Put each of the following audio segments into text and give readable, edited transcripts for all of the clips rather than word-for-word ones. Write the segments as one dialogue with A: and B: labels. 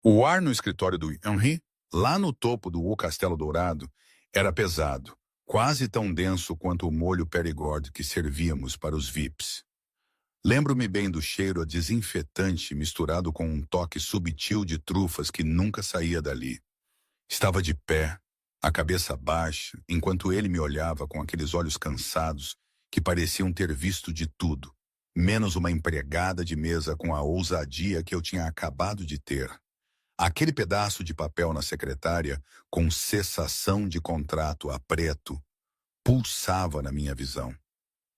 A: O ar no escritório do Henri, lá no topo do Castelo Dourado, era pesado, quase tão denso quanto o molho Perigord que servíamos para os VIPs. Lembro-me bem do cheiro a desinfetante misturado com um toque subtil de trufas que nunca saía dali. Estava de pé, a cabeça baixa, enquanto ele me olhava com aqueles olhos cansados que pareciam ter visto de tudo, menos uma empregada de mesa com a ousadia que eu tinha acabado de ter. Aquele pedaço de papel na secretária, com cessação de contrato a preto, pulsava na minha visão.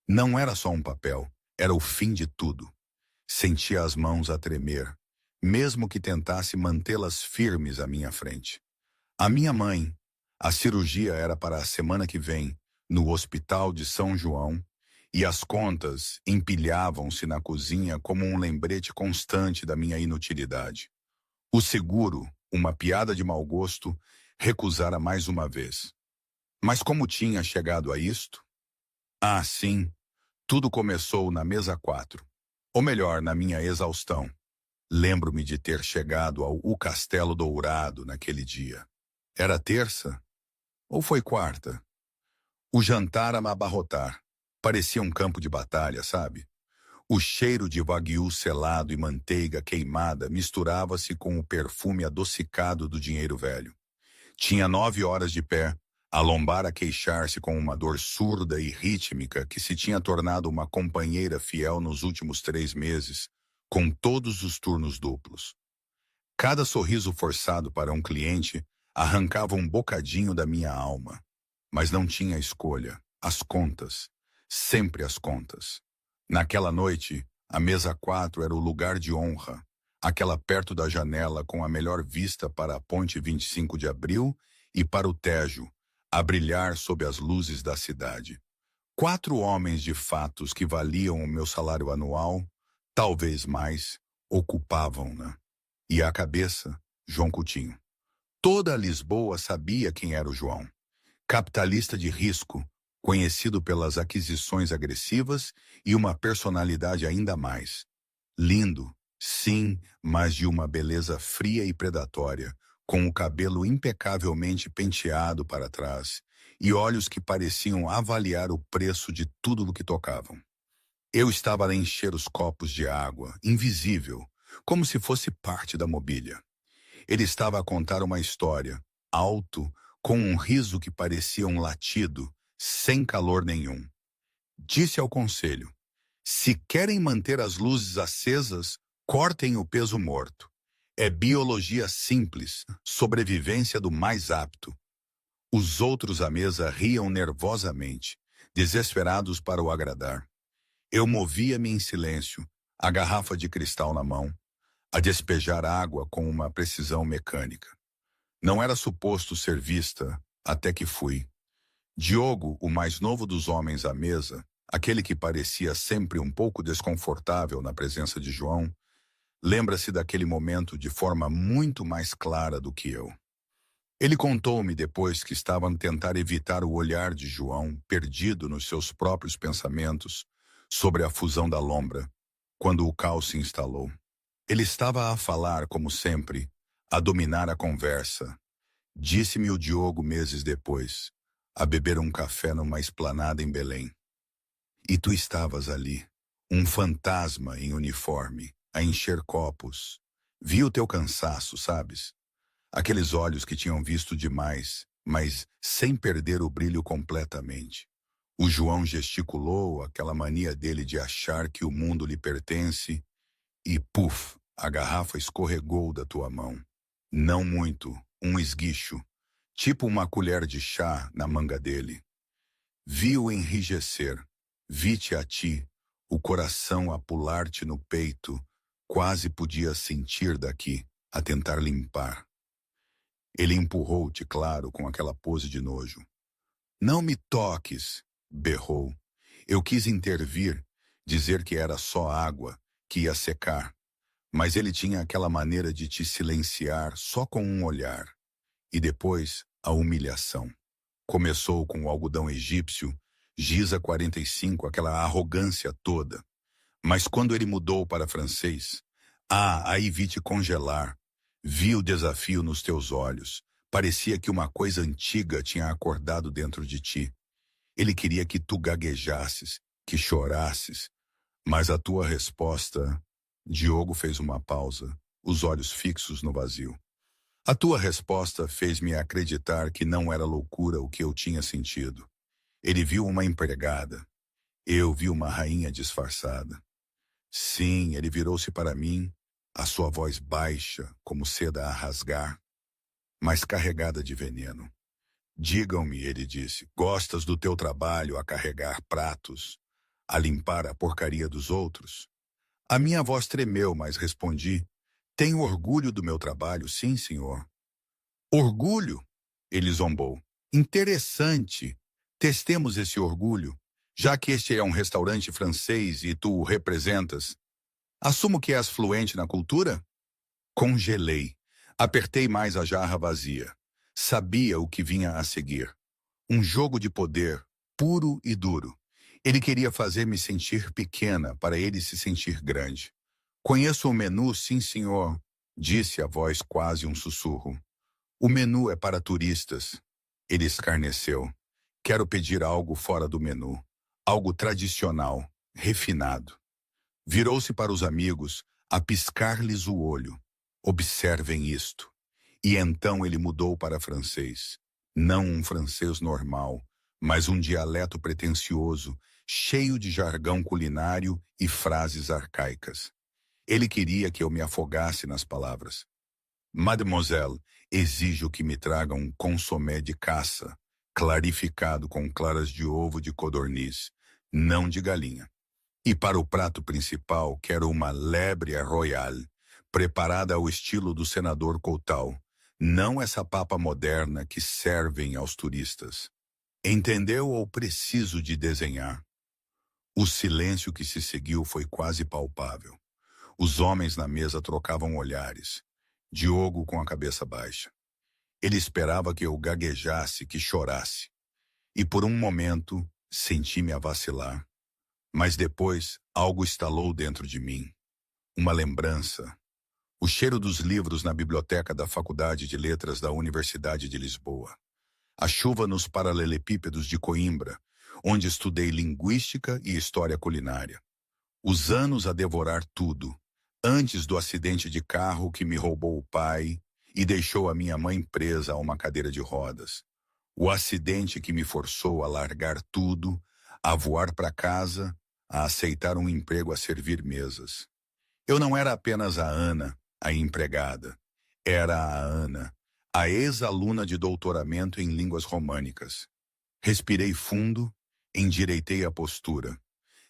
A: Não era só um papel, era o fim de tudo. Sentia as mãos a tremer, mesmo que tentasse mantê-las firmes à minha frente. A minha mãe, a cirurgia era para a semana que vem, no Hospital de São João, e as contas empilhavam-se na cozinha como um lembrete constante da minha inutilidade. O seguro, uma piada de mau gosto, recusara mais uma vez. Mas como tinha chegado a isto? Ah, sim, tudo começou na mesa 4. Ou melhor, na minha exaustão. Lembro-me de ter chegado ao Castelo Dourado naquele dia. Era terça? Ou foi quarta? O jantar a me abarrotar. Parecia um campo de batalha, sabe? O cheiro de wagyu selado e manteiga queimada misturava-se com o perfume adocicado do dinheiro velho. Tinha 9 horas de pé, a lombar a queixar-se com uma dor surda e rítmica que se tinha tornado uma companheira fiel nos últimos 3 meses, com todos os turnos duplos. Cada sorriso forçado para um cliente arrancava um bocadinho da minha alma. Mas não tinha escolha. As contas. Sempre as contas. Naquela noite, a mesa 4 era o lugar de honra, aquela perto da janela com a melhor vista para a ponte 25 de abril e para o Tejo, a brilhar sob as luzes da cidade. 4 homens de fatos que valiam o meu salário anual, talvez mais, ocupavam-na. E à cabeça, João Coutinho. Toda Lisboa sabia quem era o João. Capitalista de risco, conhecido pelas aquisições agressivas e uma personalidade ainda mais. Lindo, sim, mas de uma beleza fria e predatória, com o cabelo impecavelmente penteado para trás e olhos que pareciam avaliar o preço de tudo do que tocavam. Eu estava a encher os copos de água, invisível, como se fosse parte da mobília. Ele estava a contar uma história, alto, com um riso que parecia um latido, sem calor nenhum. Disse ao conselho: se querem manter as luzes acesas, cortem o peso morto. É biologia simples, sobrevivência do mais apto. Os outros à mesa riam nervosamente, desesperados para o agradar. Eu movia-me em silêncio, a garrafa de cristal na mão, a despejar água com uma precisão mecânica. Não era suposto ser vista, até que fui. Diogo, o mais novo dos homens à mesa, aquele que parecia sempre um pouco desconfortável na presença de João, lembra-se daquele momento de forma muito mais clara do que eu. Ele contou-me depois que estava a tentar evitar o olhar de João, perdido nos seus próprios pensamentos, sobre a fusão da Lombra, quando o caos se instalou. Ele estava a falar, como sempre, a dominar a conversa. Disse-me o Diogo meses depois, a beber um café numa esplanada em Belém. E tu estavas ali, um fantasma em uniforme, a encher copos. Vi o teu cansaço, sabes? Aqueles olhos que tinham visto demais, mas sem perder o brilho completamente. O João gesticulou, aquela mania dele de achar que o mundo lhe pertence, e puf, a garrafa escorregou da tua mão. Não muito, um esguicho, tipo uma colher de chá na manga dele. Vi-o enrijecer, vi-te a ti, o coração a pular-te no peito, quase podia sentir daqui, a tentar limpar. Ele empurrou-te, claro, com aquela pose de nojo. Não me toques, berrou. Eu quis intervir, dizer que era só água, que ia secar. Mas ele tinha aquela maneira de te silenciar só com um olhar. E depois, a humilhação. Começou com o algodão egípcio, Giza 45, aquela arrogância toda. Mas quando ele mudou para francês, aí vi-te congelar. Vi o desafio nos teus olhos. Parecia que uma coisa antiga tinha acordado dentro de ti. Ele queria que tu gaguejasses, que chorasses, mas a tua resposta... Diogo fez uma pausa, os olhos fixos no vazio. A tua resposta fez-me acreditar que não era loucura o que eu tinha sentido. Ele viu uma empregada. Eu vi uma rainha disfarçada. Sim, ele virou-se para mim, a sua voz baixa, como seda a rasgar, mas carregada de veneno. Digam-me, ele disse, gostas do teu trabalho a carregar pratos, a limpar a porcaria dos outros? A minha voz tremeu, mas respondi, tenho orgulho do meu trabalho, sim, senhor. Orgulho? Ele zombou. Interessante. Testemos esse orgulho, já que este é um restaurante francês e tu o representas. Assumo que és fluente na cultura? Congelei. Apertei mais a jarra vazia. Sabia o que vinha a seguir. Um jogo de poder, puro e duro. Ele queria fazer-me sentir pequena para ele se sentir grande. Conheço o menu, sim, senhor, disse a voz quase um sussurro. O menu é para turistas. Ele escarneceu. Quero pedir algo fora do menu. Algo tradicional, refinado. Virou-se para os amigos, a piscar-lhes o olho. Observem isto. E então ele mudou para francês. Não um francês normal, mas um dialeto pretensioso, cheio de jargão culinário e frases arcaicas. Ele queria que eu me afogasse nas palavras. Mademoiselle, exijo que me traga um consomé de caça, clarificado com claras de ovo de codorniz, não de galinha. E para o prato principal, quero uma lébre royale, preparada ao estilo do senador Coutal, não essa papa moderna que servem aos turistas. Entendeu ou preciso de desenhar? O silêncio que se seguiu foi quase palpável. Os homens na mesa trocavam olhares. Diogo com a cabeça baixa. Ele esperava que eu gaguejasse, que chorasse. E por um momento, senti-me a vacilar. Mas depois, algo estalou dentro de mim. Uma lembrança. O cheiro dos livros na biblioteca da Faculdade de Letras da Universidade de Lisboa. A chuva nos paralelepípedos de Coimbra, onde estudei linguística e história culinária. Os anos a devorar tudo, antes do acidente de carro que me roubou o pai e deixou a minha mãe presa a uma cadeira de rodas. O acidente que me forçou a largar tudo, a voar para casa, a aceitar um emprego a servir mesas. Eu não era apenas a Ana, a empregada. Era a Ana, a ex-aluna de doutoramento em línguas românicas. Respirei fundo, endireitei a postura.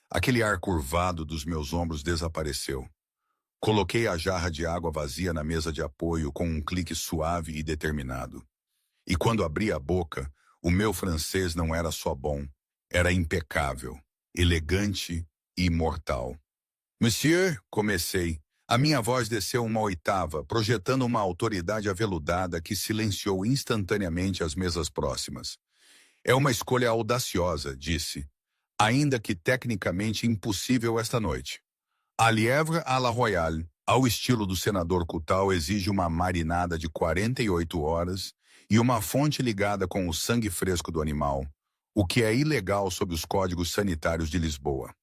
A: Aquele ar curvado dos meus ombros desapareceu. Coloquei a jarra de água vazia na mesa de apoio com um clique suave e determinado. E quando abri a boca, o meu francês não era só bom, era impecável, elegante e imortal. Monsieur, comecei. A minha voz desceu uma oitava, projetando uma autoridade aveludada que silenciou instantaneamente as mesas próximas. É uma escolha audaciosa, disse, ainda que tecnicamente impossível esta noite. A lièvre à la royale, ao estilo do senador Coutal, exige uma marinada de 48 horas e uma fonte ligada com o sangue fresco do animal, o que é ilegal sob os códigos sanitários de Lisboa.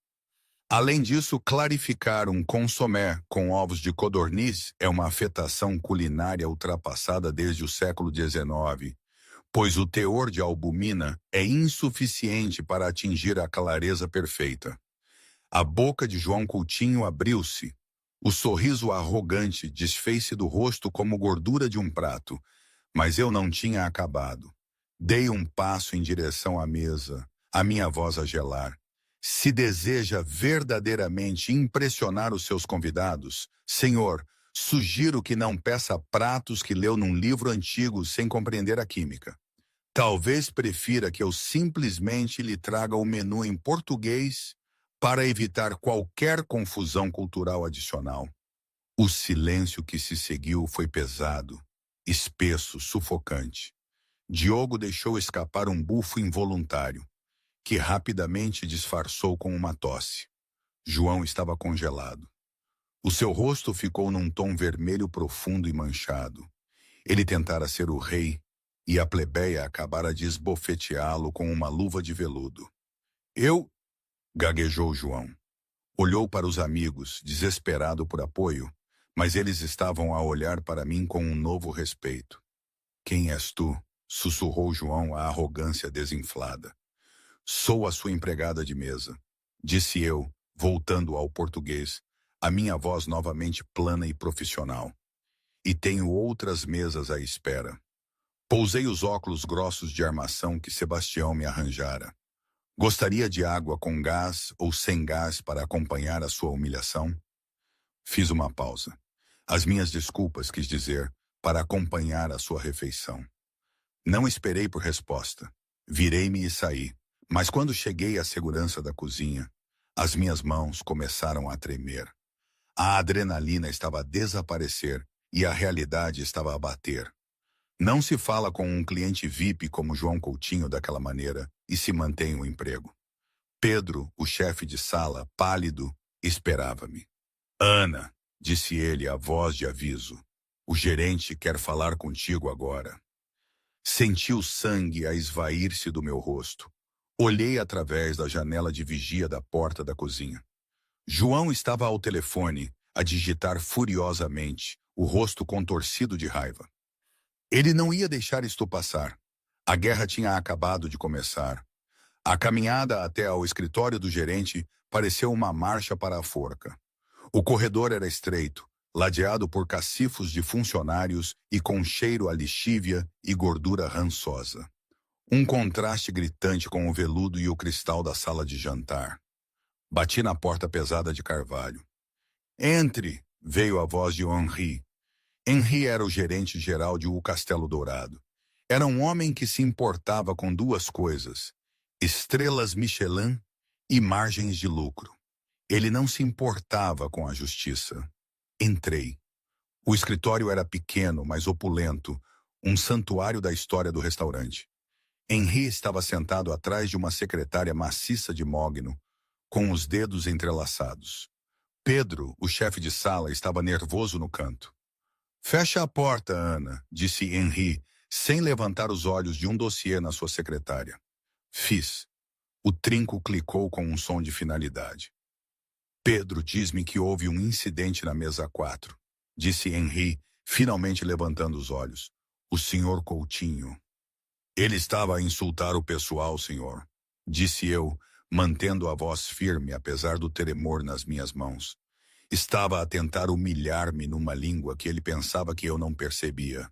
A: Além disso, clarificar um consomé com ovos de codorniz é uma afetação culinária ultrapassada desde o século XIX, pois o teor de albumina é insuficiente para atingir a clareza perfeita. A boca de João Coutinho abriu-se. O sorriso arrogante desfez-se do rosto como gordura de um prato, mas eu não tinha acabado. Dei um passo em direção à mesa, a minha voz a gelar. Se deseja verdadeiramente impressionar os seus convidados, senhor, sugiro que não peça pratos que leu num livro antigo sem compreender a química. Talvez prefira que eu simplesmente lhe traga o menu em português para evitar qualquer confusão cultural adicional. O silêncio que se seguiu foi pesado, espesso, sufocante. Diogo deixou escapar um bufo involuntário, que rapidamente disfarçou com uma tosse. João estava congelado. O seu rosto ficou num tom vermelho profundo e manchado. Ele tentara ser o rei, e a plebeia acabara de esbofeteá-lo com uma luva de veludo. Eu, gaguejou João. Olhou para os amigos, desesperado por apoio, mas eles estavam a olhar para mim com um novo respeito. Quem és tu? Sussurrou João, a arrogância desinflada. Sou a sua empregada de mesa, disse eu, voltando ao português, a minha voz novamente plana e profissional. E tenho outras mesas à espera. Pousei os óculos grossos de armação que Sebastião me arranjara. Gostaria de água com gás ou sem gás para acompanhar a sua humilhação? Fiz uma pausa. As minhas desculpas, quis dizer, para acompanhar a sua refeição. Não esperei por resposta. Virei-me e saí. Mas quando cheguei à segurança da cozinha, as minhas mãos começaram a tremer. A adrenalina estava a desaparecer e a realidade estava a bater. Não se fala com um cliente VIP como João Coutinho daquela maneira e se mantém o emprego. Pedro, o chefe de sala, pálido, esperava-me. Ana, disse ele a voz de aviso, o gerente quer falar contigo agora. Senti o sangue a esvair-se do meu rosto. Olhei através da janela de vigia da porta da cozinha. João estava ao telefone, a digitar furiosamente, o rosto contorcido de raiva. Ele não ia deixar isto passar. A guerra tinha acabado de começar. A caminhada até ao escritório do gerente pareceu uma marcha para a forca. O corredor era estreito, ladeado por cacifos de funcionários e com cheiro a lixívia e gordura rançosa. Um contraste gritante com o veludo e o cristal da sala de jantar. Bati na porta pesada de carvalho. Entre, veio a voz de Henri. Henri era o gerente-geral de O Castelo Dourado. Era um homem que se importava com duas coisas: estrelas Michelin e margens de lucro. Ele não se importava com a justiça. Entrei. O escritório era pequeno, mas opulento, um santuário da história do restaurante. Henri estava sentado atrás de uma secretária maciça de mogno, com os dedos entrelaçados. Pedro, o chefe de sala, estava nervoso no canto. Fecha a porta, Ana, disse Henri, sem levantar os olhos de um dossiê na sua secretária. Fiz. O trinco clicou com um som de finalidade. Pedro diz-me que houve um incidente na mesa 4, disse Henri, finalmente levantando os olhos. O senhor Coutinho. Ele estava a insultar o pessoal, senhor, disse eu, mantendo a voz firme apesar do tremor nas minhas mãos. Estava a tentar humilhar-me numa língua que ele pensava que eu não percebia.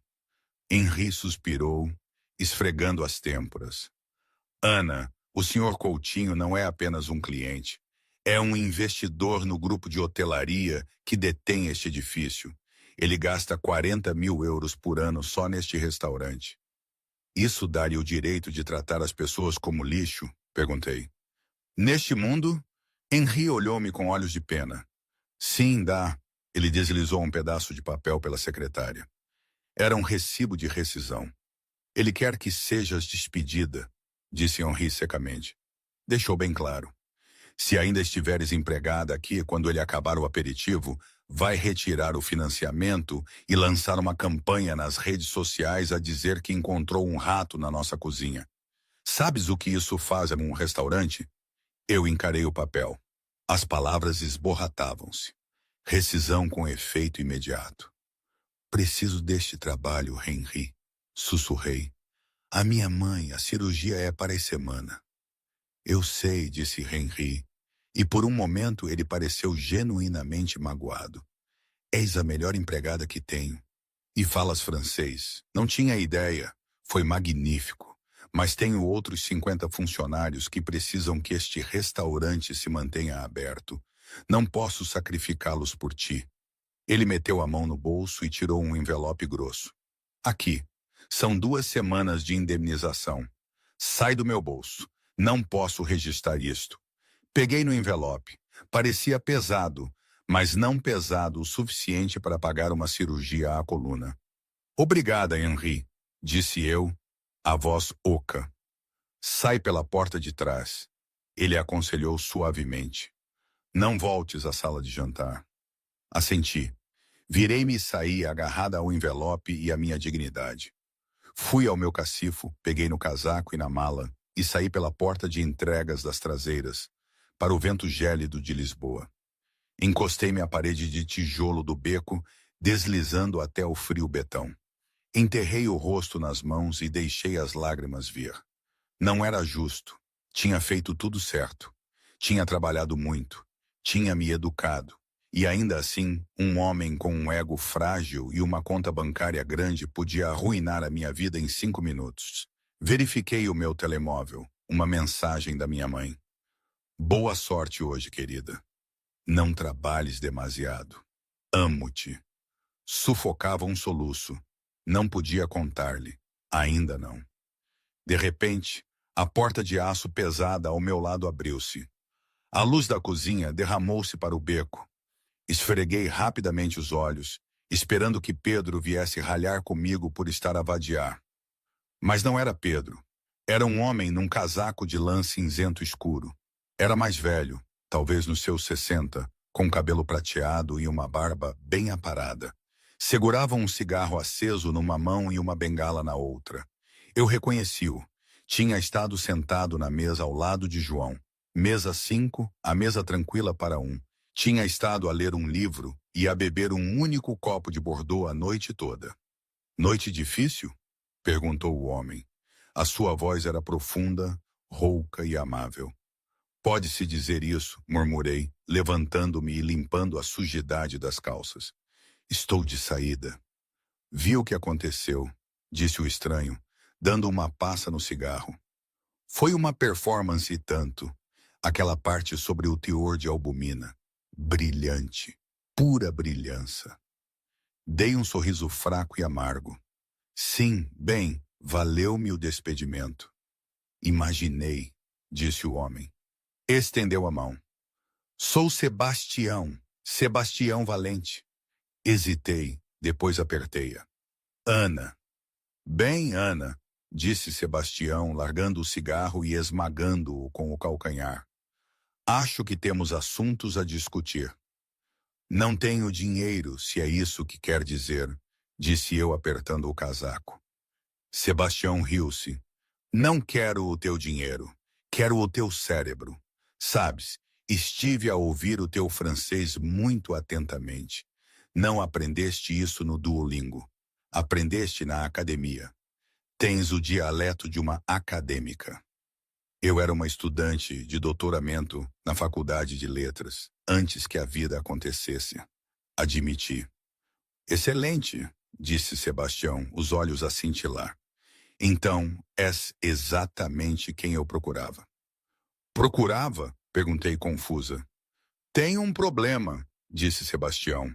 A: Henri suspirou, esfregando as têmporas. Ana, o senhor Coutinho não é apenas um cliente. É um investidor no grupo de hotelaria que detém este edifício. Ele gasta 40 mil euros por ano só neste restaurante. Isso dá-lhe o direito de tratar as pessoas como lixo? Perguntei. Neste mundo, Henri olhou-me com olhos de pena. Sim, dá. Ele deslizou um pedaço de papel pela secretária. Era um recibo de rescisão. Ele quer que sejas despedida, disse Henri secamente. Deixou bem claro. Se ainda estiveres empregada aqui quando ele acabar o aperitivo, vai retirar o financiamento e lançar uma campanha nas redes sociais a dizer que encontrou um rato na nossa cozinha. Sabes o que isso faz a um restaurante? Eu encarei o papel. As palavras esborratavam-se. Rescisão com efeito imediato. Preciso deste trabalho, Henri, sussurrei. A minha mãe, a cirurgia é para a semana. Eu sei, disse Henri, e por um momento ele pareceu genuinamente magoado. És a melhor empregada que tenho. E falas francês. Não tinha ideia. Foi magnífico. Mas tenho outros 50 funcionários que precisam que este restaurante se mantenha aberto. Não posso sacrificá-los por ti. Ele meteu a mão no bolso e tirou um envelope grosso. Aqui. São 2 semanas de indemnização. Sai do meu bolso. Não posso registrar isto. Peguei no envelope. Parecia pesado, mas não pesado o suficiente para pagar uma cirurgia à coluna. Obrigada, Henri, disse eu, a voz oca. Sai pela porta de trás. Ele aconselhou suavemente. Não voltes à sala de jantar. Assenti. Virei-me e saí, agarrada ao envelope e à minha dignidade. Fui ao meu cacifo, peguei no casaco e na mala e saí pela porta de entregas das traseiras, para o vento gélido de Lisboa. Encostei-me à parede de tijolo do beco, deslizando até o frio betão. Enterrei o rosto nas mãos e deixei as lágrimas vir. Não era justo. Tinha feito tudo certo. Tinha trabalhado muito. Tinha me educado. E ainda assim, um homem com um ego frágil e uma conta bancária grande podia arruinar a minha vida em 5 minutos. Verifiquei o meu telemóvel. Uma mensagem da minha mãe. Boa sorte hoje, querida. Não trabalhes demasiado. Amo-te. Sufocava um soluço. Não podia contar-lhe. Ainda não. De repente, a porta de aço pesada ao meu lado abriu-se. A luz da cozinha derramou-se para o beco. Esfreguei rapidamente os olhos, esperando que Pedro viesse ralhar comigo por estar a vadiar. Mas não era Pedro. Era um homem num casaco de lã cinzento escuro. Era mais velho, talvez nos seus 60, com cabelo prateado e uma barba bem aparada. Segurava um cigarro aceso numa mão e uma bengala na outra. Eu reconheci-o. Tinha estado sentado na mesa ao lado de João. Mesa 5, a mesa tranquila para um. Tinha estado a ler um livro e a beber um único copo de Bordeaux a noite toda. Noite difícil? Perguntou o homem. A sua voz era profunda, rouca e amável. Pode-se dizer isso, murmurei, levantando-me e limpando a sujidade das calças. Estou de saída. Vi o que aconteceu, disse o estranho, dando uma passa no cigarro. Foi uma performance e tanto. Aquela parte sobre o teor de albumina. Brilhante. Pura brilhança. Dei um sorriso fraco e amargo. Sim, bem, valeu-me o despedimento. Imaginei, disse o homem. Estendeu a mão. Sou Sebastião, Sebastião Valente. Hesitei, depois apertei-a. Ana. Bem, Ana, disse Sebastião, largando o cigarro e esmagando-o com o calcanhar. Acho que temos assuntos a discutir. Não tenho dinheiro, se é isso que quer dizer, disse eu apertando o casaco. Sebastião riu-se. Não quero o teu dinheiro, quero o teu cérebro. Sabes, estive a ouvir o teu francês muito atentamente. Não aprendeste isso no Duolingo. Aprendeste na academia. Tens o dialeto de uma acadêmica. Eu era uma estudante de doutoramento na Faculdade de Letras, antes que a vida acontecesse. Admiti. Excelente, disse Sebastião, os olhos a cintilar. Então, és exatamente quem eu procurava. Procurava? Perguntei confusa. Tenho um problema, disse Sebastião.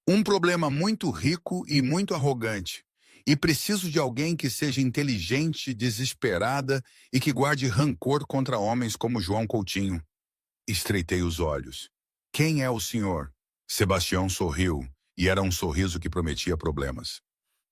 A: Um problema muito rico e muito arrogante. E preciso de alguém que seja inteligente, desesperada e que guarde rancor contra homens como João Coutinho. Estreitei os olhos. Quem é o senhor? Sebastião sorriu, e era um sorriso que prometia problemas.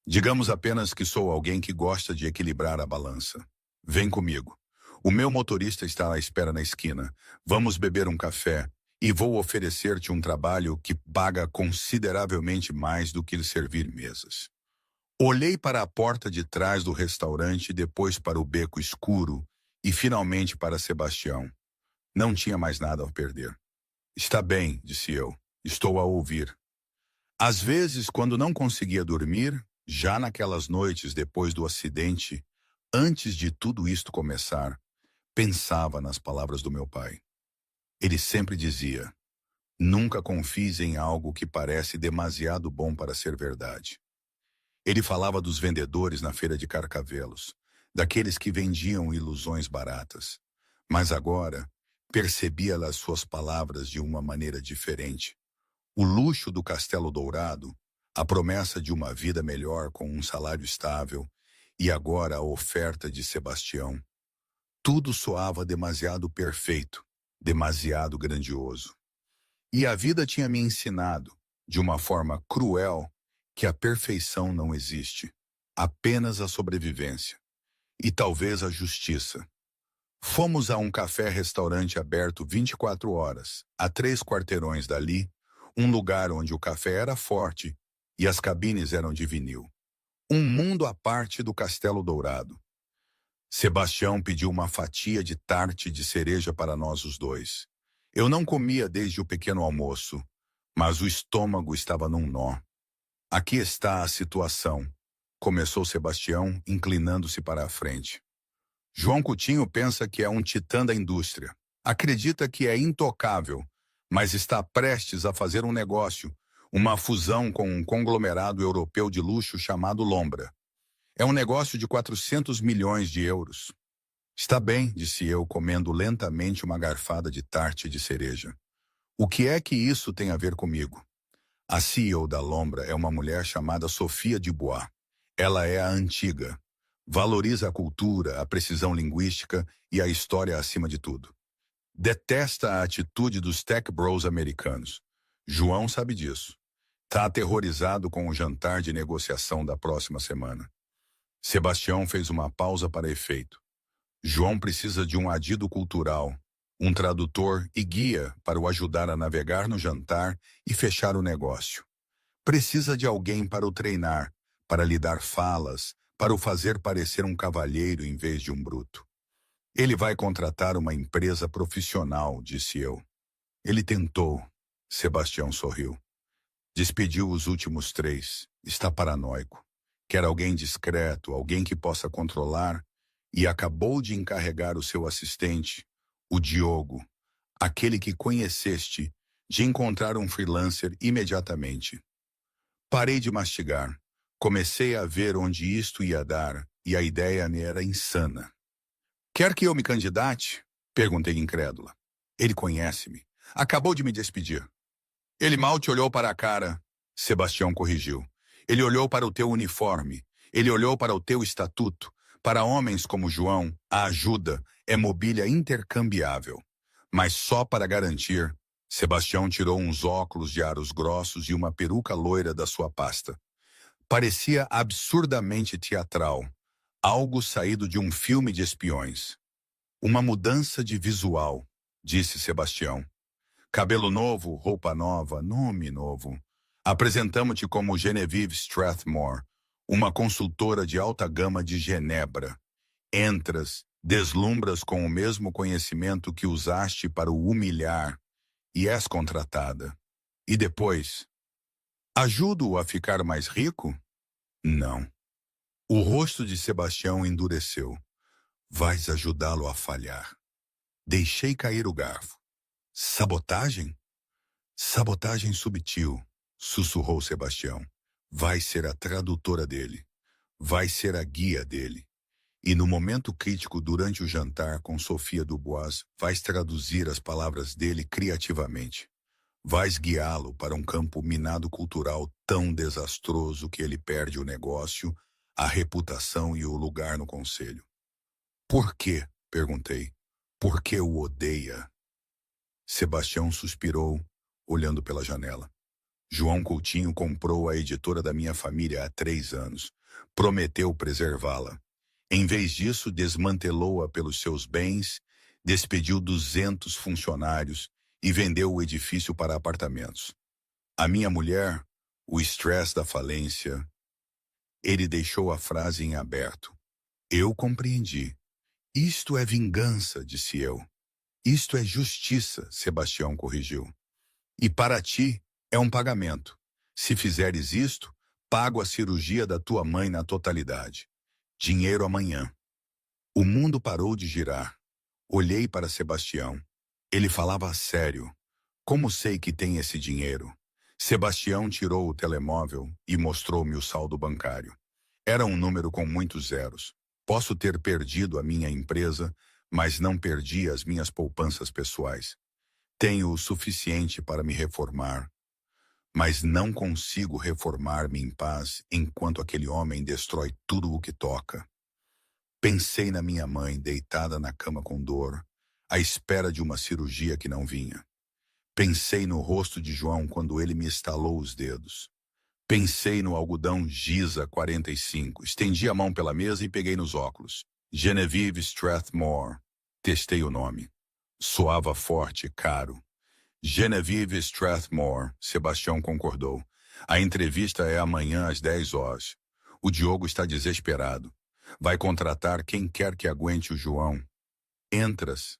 A: Digamos apenas que sou alguém que gosta de equilibrar a balança. Vem comigo. O meu motorista está à espera na esquina. Vamos beber um café e vou oferecer-te um trabalho que paga consideravelmente mais do que lhe servir mesas. Olhei para a porta de trás do restaurante, depois para o beco escuro e finalmente para Sebastião. Não tinha mais nada a perder. Está bem, disse eu. Estou a ouvir. Às vezes, quando não conseguia dormir, já naquelas noites depois do acidente, antes de tudo isto começar, pensava nas palavras do meu pai. Ele sempre dizia, nunca confies em algo que parece demasiado bom para ser verdade. Ele falava dos vendedores na feira de Carcavelos, daqueles que vendiam ilusões baratas. Mas agora, percebia as suas palavras de uma maneira diferente. O luxo do Castelo Dourado, a promessa de uma vida melhor com um salário estável, e agora a oferta de Sebastião. Tudo soava demasiado perfeito, demasiado grandioso. E a vida tinha me ensinado, de uma forma cruel, que a perfeição não existe, apenas a sobrevivência, e talvez a justiça. Fomos a um café-restaurante aberto 24 horas, a 3 quarteirões dali, Um lugar onde o café era forte e as cabines eram de vinil. Um mundo à parte do Castelo Dourado. Sebastião pediu uma fatia de tarte de cereja para nós os dois. Eu não comia desde o pequeno almoço, mas o estômago estava num nó. Aqui está a situação, começou Sebastião, inclinando-se para a frente. João Coutinho pensa que é um titã da indústria. Acredita que é intocável, mas está prestes a fazer um negócio, uma fusão com um conglomerado europeu de luxo chamado Lombra. É um negócio de 400 milhões de euros. Está bem, disse eu, comendo lentamente uma garfada de tarte de cereja. O que é que isso tem a ver comigo? A CEO da Lombra é uma mulher chamada Sofia Dubois. Ela é a antiga. Valoriza a cultura, a precisão linguística e a história acima de tudo. Detesta a atitude dos tech bros americanos. João sabe disso. Está aterrorizado com o jantar de negociação da próxima semana. Sebastião fez uma pausa para efeito. João precisa de um adido cultural, um tradutor e guia para o ajudar a navegar no jantar e fechar o negócio. Precisa de alguém para o treinar, para lhe dar falas, para o fazer parecer um cavalheiro em vez de um bruto. Ele vai contratar uma empresa profissional, disse eu. Ele tentou. Sebastião sorriu. Despediu os últimos 3. Está paranoico. Quer alguém discreto, alguém que possa controlar, e acabou de encarregar o seu assistente, o Diogo, aquele que conheceste, de encontrar um freelancer imediatamente. Parei de mastigar. Comecei a ver onde isto ia dar, e a ideia me era insana. Quer que eu me candidate? Perguntei incrédula. Ele conhece-me. Acabou de me despedir. Ele mal te olhou para a cara. Sebastião corrigiu. Ele olhou para o teu uniforme. Ele olhou para o teu estatuto. Para homens como João, a ajuda é mobília intercambiável. Mas só para garantir, Sebastião tirou uns óculos de aros grossos e uma peruca loira da sua pasta. Parecia absurdamente teatral, algo saído de um filme de espiões. Uma mudança de visual, disse Sebastião. Cabelo novo, roupa nova, nome novo. Apresentamo-te como Genevieve Strathmore, uma consultora de alta gama de Genebra. Entras, deslumbras com o mesmo conhecimento que usaste para o humilhar, e és contratada. E depois? Ajudo-o a ficar mais rico? Não. O rosto de Sebastião endureceu. Vais ajudá-lo a falhar. Deixei cair o garfo. Sabotagem? Sabotagem subtil, sussurrou Sebastião. Vai ser a tradutora dele. Vai ser a guia dele. E no momento crítico durante o jantar com Sofia Dubois, vais traduzir as palavras dele criativamente. Vais guiá-lo para um campo minado cultural tão desastroso que ele perde o negócio, a reputação e o lugar no conselho. Por quê? Perguntei. Por que o odeia? Sebastião suspirou, olhando pela janela. João Coutinho comprou a editora da minha família há 3 anos. Prometeu preservá-la. Em vez disso, desmantelou-a pelos seus bens, despediu 200 funcionários e vendeu o edifício para apartamentos. A minha mulher, o estresse da falência. Ele deixou a frase em aberto. Eu compreendi. Isto é vingança, disse eu. Isto é justiça, Sebastião corrigiu. E para ti é um pagamento. Se fizeres isto, pago a cirurgia da tua mãe na totalidade. Dinheiro amanhã. O mundo parou de girar. Olhei para Sebastião. Ele falava a sério. Como sei que tem esse dinheiro? Sebastião tirou o telemóvel e mostrou-me o saldo bancário. Era um número com muitos zeros. Posso ter perdido a minha empresa, mas não perdi as minhas poupanças pessoais. Tenho o suficiente para me reformar, mas não consigo reformar-me em paz enquanto aquele homem destrói tudo o que toca. Pensei na minha mãe deitada na cama com dor, à espera de uma cirurgia que não vinha. Pensei no rosto de João quando ele me estalou os dedos. Pensei no algodão Giza 45. Estendi a mão pela mesa e peguei nos óculos. Genevieve Strathmore. Testei o nome. Soava forte e caro. Genevieve Strathmore, Sebastião concordou. A entrevista é amanhã às 10 horas. O Diogo está desesperado. Vai contratar quem quer que aguente o João. Entras.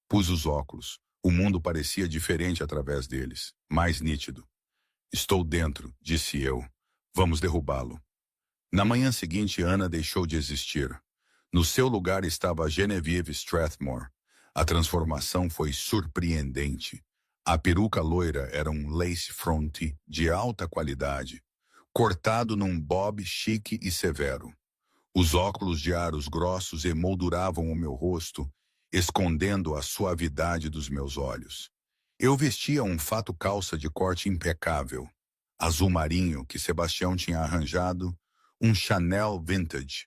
A: Pus os óculos. O mundo parecia diferente através deles, mais nítido. Estou dentro, disse eu. Vamos derrubá-lo. Na manhã seguinte, Ana deixou de existir. No seu lugar estava Genevieve Strathmore. A transformação foi surpreendente. A peruca loira era um lace front de alta qualidade, cortado num bob chique e severo. Os óculos de aros grossos emolduravam o meu rosto, escondendo a suavidade dos meus olhos. Eu vestia um fato calça de corte impecável, azul marinho que Sebastião tinha arranjado, um Chanel vintage,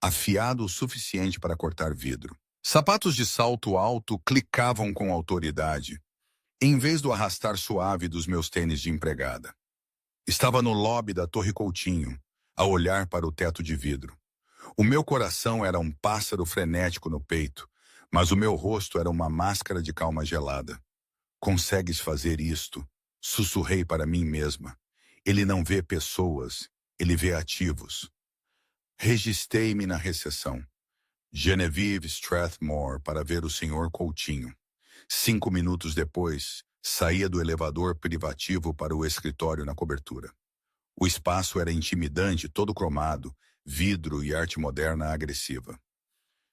A: afiado o suficiente para cortar vidro. Sapatos de salto alto clicavam com autoridade, em vez do arrastar suave dos meus tênis de empregada. Estava no lobby da Torre Coutinho, a olhar para o teto de vidro. O meu coração era um pássaro frenético no peito, mas o meu rosto era uma máscara de calma gelada. Consegues fazer isto? Sussurrei para mim mesma. Ele não vê pessoas, ele vê ativos. Registrei-me na recepção. Genevieve Strathmore para ver o Sr. Coutinho. 5 minutos depois, saía do elevador privativo para o escritório na cobertura. O espaço era intimidante, todo cromado, vidro e arte moderna agressiva.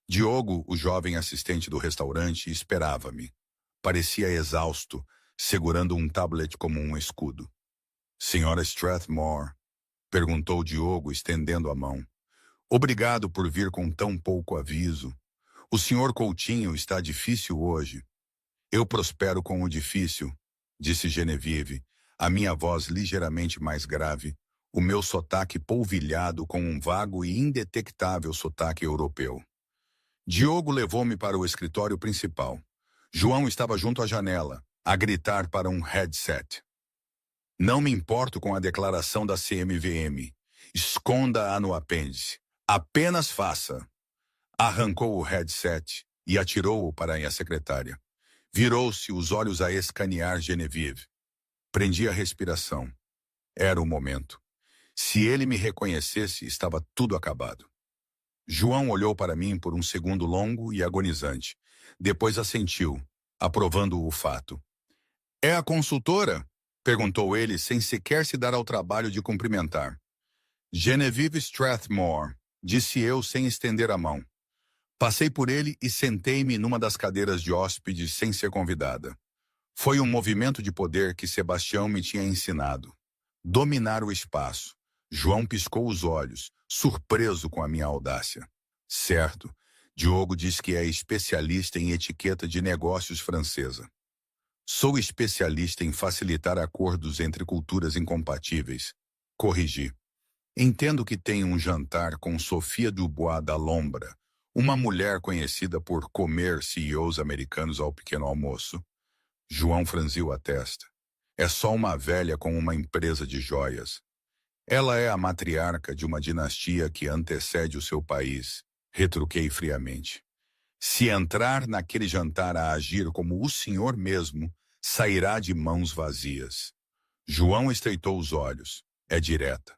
A: Diogo, o jovem assistente do restaurante, esperava-me. Parecia exausto, segurando um tablet como um escudo. Senhora Strathmore, perguntou Diogo, estendendo a mão. Obrigado por vir com tão pouco aviso. O senhor Coutinho está difícil hoje. Eu prospero com o difícil, disse Genevieve, a minha voz ligeiramente mais grave, o meu sotaque polvilhado com um vago e indetectável sotaque europeu. Diogo levou-me para o escritório principal. João estava junto à janela, a gritar para um headset. Não me importo com a declaração da CMVM. Esconda-a no apêndice. Apenas faça. Arrancou o headset e atirou-o para a secretária. Virou-se, os olhos a escanear Genevieve. Prendi a respiração. Era o momento. Se ele me reconhecesse, estava tudo acabado. João olhou para mim por um segundo longo e agonizante. Depois assentiu, aprovando o fato. É a consultora? Perguntou ele, sem sequer se dar ao trabalho de cumprimentar. Genevieve Strathmore, disse eu sem estender a mão. Passei por ele e sentei-me numa das cadeiras de hóspedes sem ser convidada. Foi um movimento de poder que Sebastião me tinha ensinado. Dominar o espaço. João piscou os olhos, surpreso com a minha audácia. Certo, Diogo diz que é especialista em etiqueta de negócios francesa. Sou especialista em facilitar acordos entre culturas incompatíveis. Corrigi. Entendo que tem um jantar com Sofia Dubois da Lombra, uma mulher conhecida por comer CEOs americanos ao pequeno almoço. João franziu a testa. É só uma velha com uma empresa de joias. Ela é a matriarca de uma dinastia que antecede o seu país, retruquei friamente. Se entrar naquele jantar a agir como o senhor mesmo, sairá de mãos vazias. João estreitou os olhos. É direta.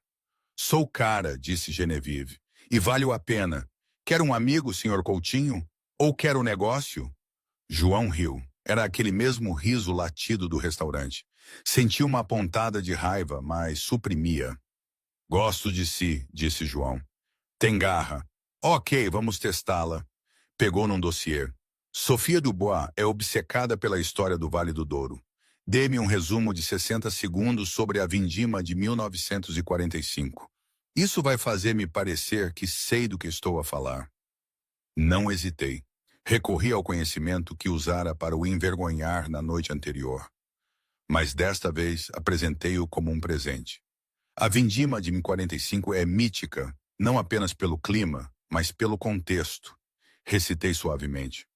A: Sou cara, disse Genevieve, e vale a pena. Quer um amigo, senhor Coutinho? Ou quer um negócio? João riu. Era aquele mesmo riso latido do restaurante. Senti uma pontada de raiva, mas suprimia. Gosto de si, disse João. Tem garra. Ok, vamos testá-la. Pegou num dossiê. Sofia Dubois é obcecada pela história do Vale do Douro. Dê-me um resumo de 60 segundos sobre a vindima de 1945. Isso vai fazer-me parecer que sei do que estou a falar. Não hesitei. Recorri ao conhecimento que usara para o envergonhar na noite anterior. Mas desta vez apresentei-o como um presente. A vindima de 1945 é mítica, não apenas pelo clima, mas pelo contexto. Recitei suavemente.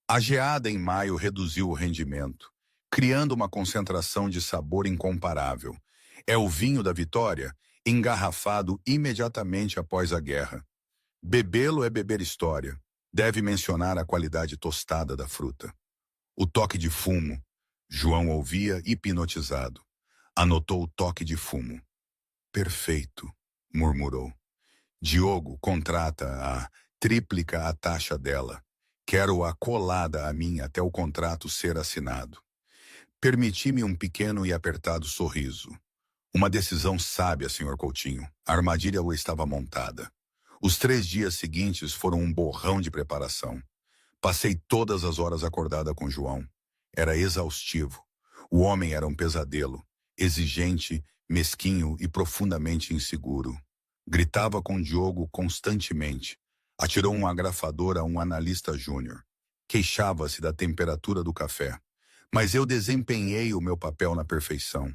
A: A geada em maio reduziu o rendimento, criando uma concentração de sabor incomparável. É o vinho da vitória, engarrafado imediatamente após a guerra. Bebê-lo é beber história. Deve mencionar a qualidade tostada da fruta. O toque de fumo. João ouvia hipnotizado. Anotou o toque de fumo. Perfeito, murmurou. Diogo contrata-a, triplica a taxa dela. Quero-a colada a mim até o contrato ser assinado. Permiti-me um pequeno e apertado sorriso. Uma decisão sábia, Sr. Coutinho. A armadilha estava montada. Os 3 dias seguintes foram um borrão de preparação. Passei todas as horas acordada com João. Era exaustivo. O homem era um pesadelo, exigente, mesquinho e profundamente inseguro. Gritava com Diogo constantemente. Atirou um agrafador a um analista júnior. Queixava-se da temperatura do café. Mas eu desempenhei o meu papel na perfeição.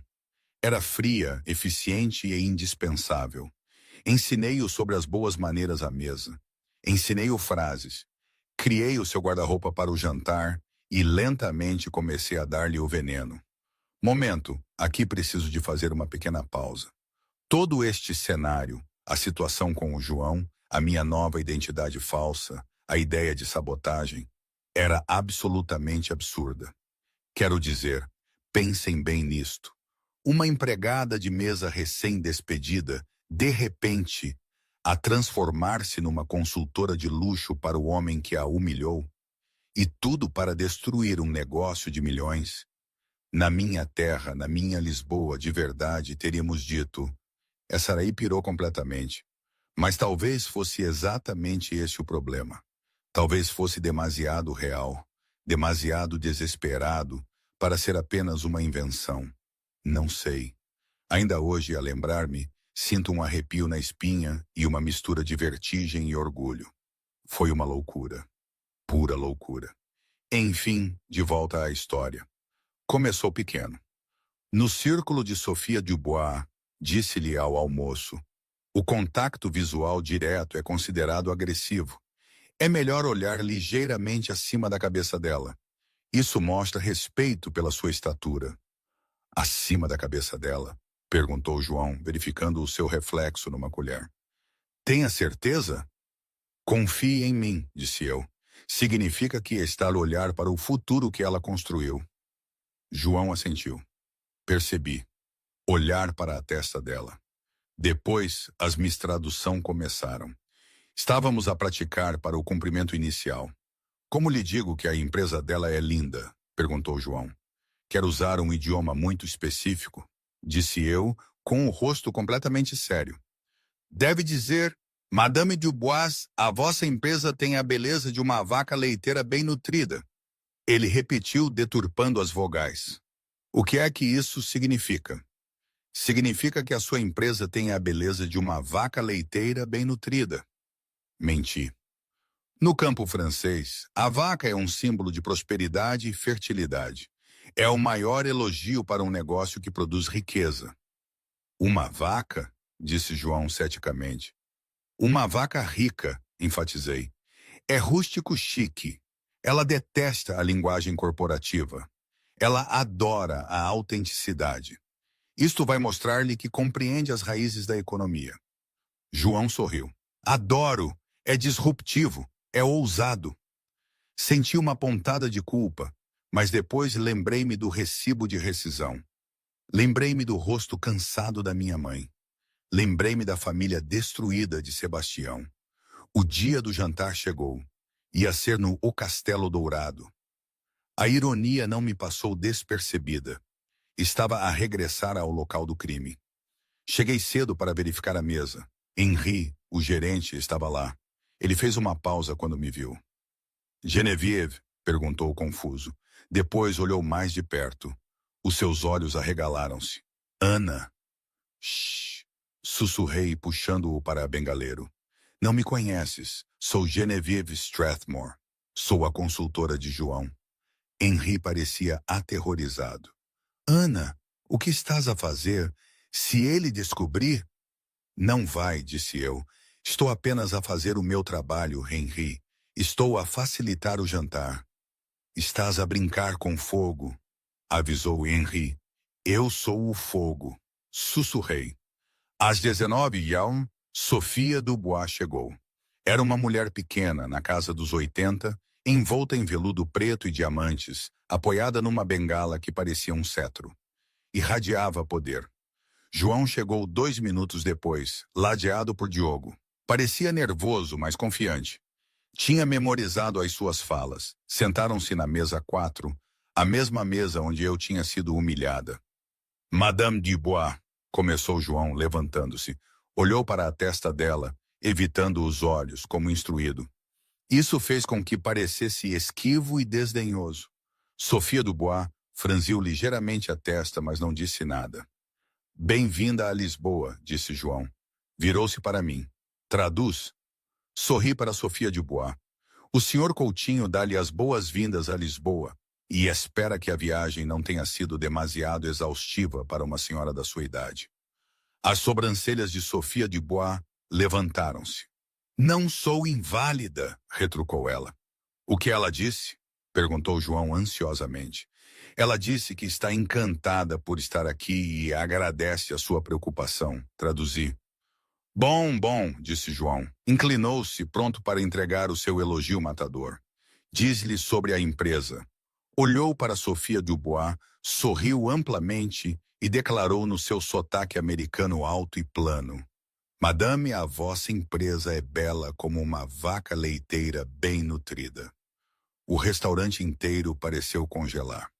A: Era fria, eficiente e indispensável. Ensinei-o sobre as boas maneiras à mesa. Ensinei-o frases. Criei o seu guarda-roupa para o jantar e lentamente comecei a dar-lhe o veneno. Momento, aqui preciso de fazer uma pequena pausa. Todo este cenário, a situação com o João, a minha nova identidade falsa, a ideia de sabotagem, era absolutamente absurda. Quero dizer, pensem bem nisto. Uma empregada de mesa recém-despedida, de repente, a transformar-se numa consultora de luxo para o homem que a humilhou, e tudo para destruir um negócio de milhões. Na minha terra, na minha Lisboa, de verdade, teríamos dito, essa aí pirou completamente. Mas talvez fosse exatamente esse o problema. Talvez fosse demasiado real, demasiado desesperado para ser apenas uma invenção. Não sei. Ainda hoje, a lembrar-me, sinto um arrepio na espinha e uma mistura de vertigem e orgulho. Foi uma loucura. Pura loucura. Enfim, de volta à história. Começou pequeno. No círculo de Sofia Dubois, disse-lhe ao almoço, o contacto visual direto é considerado agressivo. É melhor olhar ligeiramente acima da cabeça dela. Isso mostra respeito pela sua estatura. Acima da cabeça dela? Perguntou João, verificando o seu reflexo numa colher. Tenha certeza? Confie em mim, disse eu. Significa que está a olhar para o futuro que ela construiu. João assentiu. Percebi. Olhar para a testa dela. Depois, as mistradução começaram. Estávamos a praticar para o cumprimento inicial. Como lhe digo que a empresa dela é linda? Perguntou João. Quer usar um idioma muito específico? Disse eu, com o rosto completamente sério. Deve dizer, Madame Dubois, a vossa empresa tem a beleza de uma vaca leiteira bem nutrida. Ele repetiu, deturpando as vogais. O que é que isso significa? Significa que a sua empresa tem a beleza de uma vaca leiteira bem nutrida. Menti. No campo francês, a vaca é um símbolo de prosperidade e fertilidade. É o maior elogio para um negócio que produz riqueza. Uma vaca? Disse João ceticamente. Uma vaca rica, enfatizei. É rústico chique. Ela detesta a linguagem corporativa. Ela adora a autenticidade. Isto vai mostrar-lhe que compreende as raízes da economia. João sorriu. Adoro! É disruptivo. É ousado. Senti uma pontada de culpa, mas depois lembrei-me do recibo de rescisão. Lembrei-me do rosto cansado da minha mãe. Lembrei-me da família destruída de Sebastião. O dia do jantar chegou. Ia ser no O Castelo Dourado. A ironia não me passou despercebida. Estava a regressar ao local do crime. Cheguei cedo para verificar a mesa. Henri, o gerente, estava lá. Ele fez uma pausa quando me viu. Geneviève? Perguntou confuso. Depois olhou mais de perto. Os seus olhos arregalaram-se. Ana. Shhh. Sussurrei, puxando-o para a bengaleiro. Não me conheces. Sou Geneviève Strathmore. Sou a consultora de João. Henri parecia aterrorizado. Ana, o que estás a fazer? Se ele descobrir... Não vai, disse eu. Estou apenas a fazer o meu trabalho, Henri. Estou a facilitar o jantar. Estás a brincar com fogo, avisou Henri. Eu sou o fogo, sussurrei. Às 19h, Sofia Dubois chegou. Era uma mulher pequena, na casa dos 80, envolta em veludo preto e diamantes, apoiada numa bengala que parecia um cetro. Irradiava poder. João chegou 2 minutos depois, ladeado por Diogo. Parecia nervoso, mas confiante. Tinha memorizado as suas falas. Sentaram-se na mesa 4, a mesma mesa onde eu tinha sido humilhada. Madame Dubois, começou João, levantando-se. Olhou para a testa dela, evitando os olhos, como instruído. Isso fez com que parecesse esquivo e desdenhoso. Sofia Dubois franziu ligeiramente a testa, mas não disse nada. Bem-vinda a Lisboa, disse João. Virou-se para mim. Traduz. Sorri para Sofia Dubois. O senhor Coutinho dá-lhe as boas-vindas a Lisboa e espera que a viagem não tenha sido demasiado exaustiva para uma senhora da sua idade. As sobrancelhas de Sofia Dubois levantaram-se. Não sou inválida, retrucou ela. O que ela disse? Perguntou João ansiosamente. Ela disse que está encantada por estar aqui e agradece a sua preocupação. Traduzi. Bom, bom, disse João. Inclinou-se, pronto para entregar o seu elogio matador. Diz-lhe sobre a empresa. Olhou para Sofia Dubois, sorriu amplamente e declarou no seu sotaque americano alto e plano. Madame, a vossa empresa é bela como uma vaca leiteira bem nutrida. O restaurante inteiro pareceu congelar.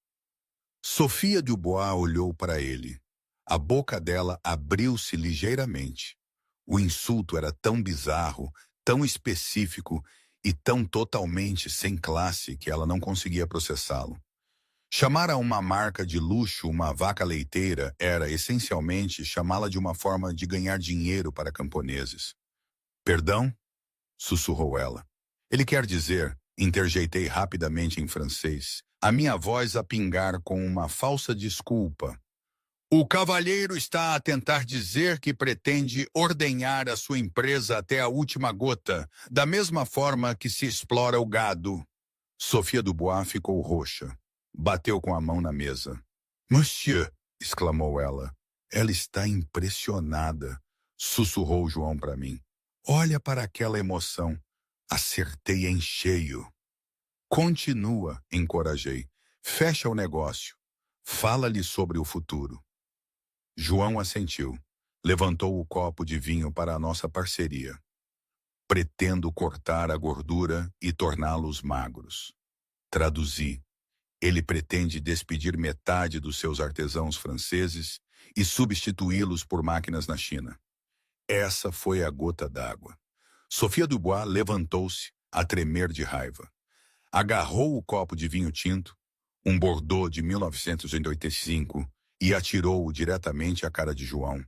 A: Sofia Dubois olhou para ele. A boca dela abriu-se ligeiramente. O insulto era tão bizarro, tão específico e tão totalmente sem classe que ela não conseguia processá-lo. Chamar a uma marca de luxo uma vaca leiteira era, essencialmente, chamá-la de uma forma de ganhar dinheiro para camponeses. Perdão? Sussurrou ela. Ele quer dizer, interjeitei rapidamente em francês, a minha voz a pingar com uma falsa desculpa. O cavalheiro está a tentar dizer que pretende ordenhar a sua empresa até a última gota, da mesma forma que se explora o gado. Sofia Dubois ficou roxa. Bateu com a mão na mesa. Monsieur, exclamou ela. Ela está impressionada, sussurrou João para mim. Olha para aquela emoção. Acertei em cheio. Continua, encorajei. Fecha o negócio. Fala-lhe sobre o futuro. João assentiu. Levantou o copo de vinho para a nossa parceria. Pretendo cortar a gordura e torná-los magros. Traduzi. Ele pretende despedir metade dos seus artesãos franceses e substituí-los por máquinas na China. Essa foi a gota d'água. Sofia Dubois levantou-se, a tremer de raiva. Agarrou o copo de vinho tinto, um Bordeaux de 1985, e atirou-o diretamente à cara de João.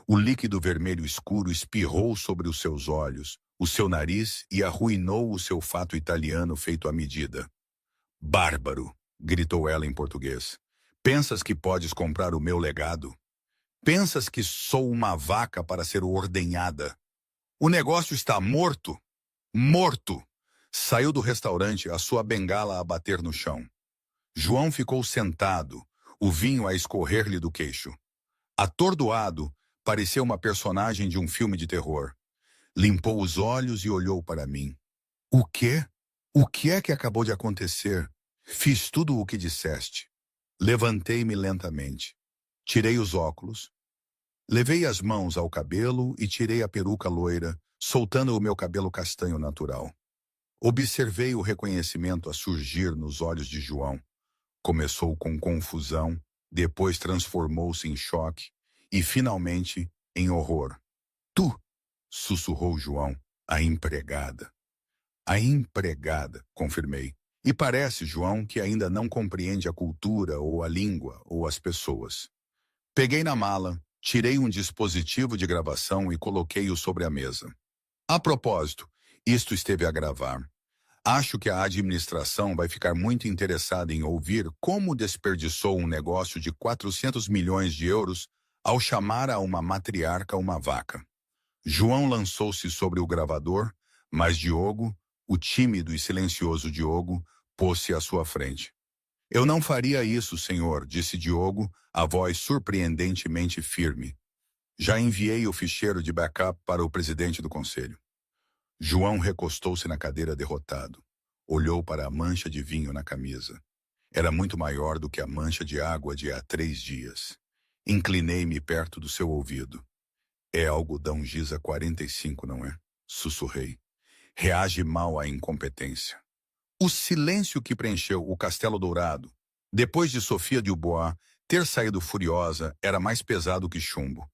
A: O líquido vermelho escuro espirrou sobre os seus olhos, o seu nariz e arruinou o seu fato italiano feito à medida. Bárbaro! Gritou ela em português. Pensas que podes comprar o meu legado? Pensas que sou uma vaca para ser ordenhada? O negócio está morto? Morto! Saiu do restaurante, a sua bengala a bater no chão. João ficou sentado, o vinho a escorrer-lhe do queixo. Atordoado, parecia uma personagem de um filme de terror. Limpou os olhos e olhou para mim. O quê? O que é que acabou de acontecer? Fiz tudo o que disseste. Levantei-me lentamente. Tirei os óculos. Levei as mãos ao cabelo e tirei a peruca loira, soltando o meu cabelo castanho natural. Observei o reconhecimento a surgir nos olhos de João. Começou com confusão, depois transformou-se em choque e, finalmente, em horror. Tu, sussurrou João, a empregada. A empregada, confirmei. E parece, João, que ainda não compreende a cultura ou a língua ou as pessoas. Peguei na mala, tirei um dispositivo de gravação e coloquei-o sobre a mesa. A propósito, isto esteve a gravar. Acho que a administração vai ficar muito interessada em ouvir como desperdiçou um negócio de 400 milhões de euros ao chamar a uma matriarca uma vaca. João lançou-se sobre o gravador, mas Diogo, o tímido e silencioso Diogo, pôs-se à sua frente. Eu não faria isso, senhor, disse Diogo, a voz surpreendentemente firme. Já enviei o ficheiro de backup para o presidente do conselho. João recostou-se na cadeira derrotado. olhou para a mancha de vinho na camisa. Era muito maior do que a mancha de água de há 3 dias. Inclinei-me perto do seu ouvido. É algodão Giza 45, não é? Sussurrei. Reage mal à incompetência. O silêncio que preencheu o Castelo Dourado, depois de Sofia Dubois ter saído furiosa, era mais pesado que chumbo.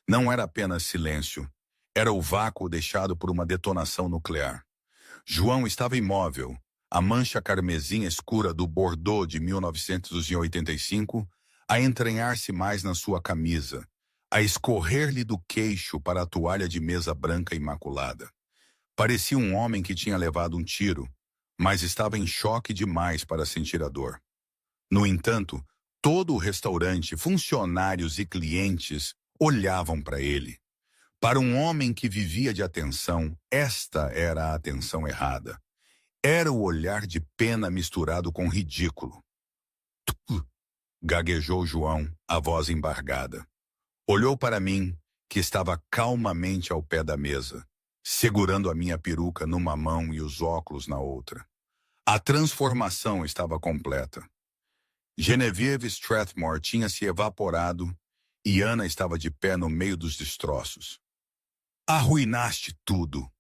A: Não era apenas silêncio. Era o vácuo deixado por uma detonação nuclear. João estava imóvel. A mancha carmesim escura do Bordeaux de 1985 a entranhar-se mais na sua camisa, a escorrer-lhe do queixo para a toalha de mesa branca imaculada. Parecia um homem que tinha levado um tiro, mas estava em choque demais para sentir a dor. No entanto, todo o restaurante, funcionários e clientes olhavam para ele. Para um homem que vivia de atenção, esta era a atenção errada. Era o olhar de pena misturado com ridículo. Gaguejou João, a voz embargada. Olhou para mim, que estava calmamente ao pé da mesa, segurando a minha peruca numa mão e os óculos na outra. A transformação estava completa. Genevieve Strathmore tinha se evaporado e Ana estava de pé no meio dos destroços. Arruinaste tudo,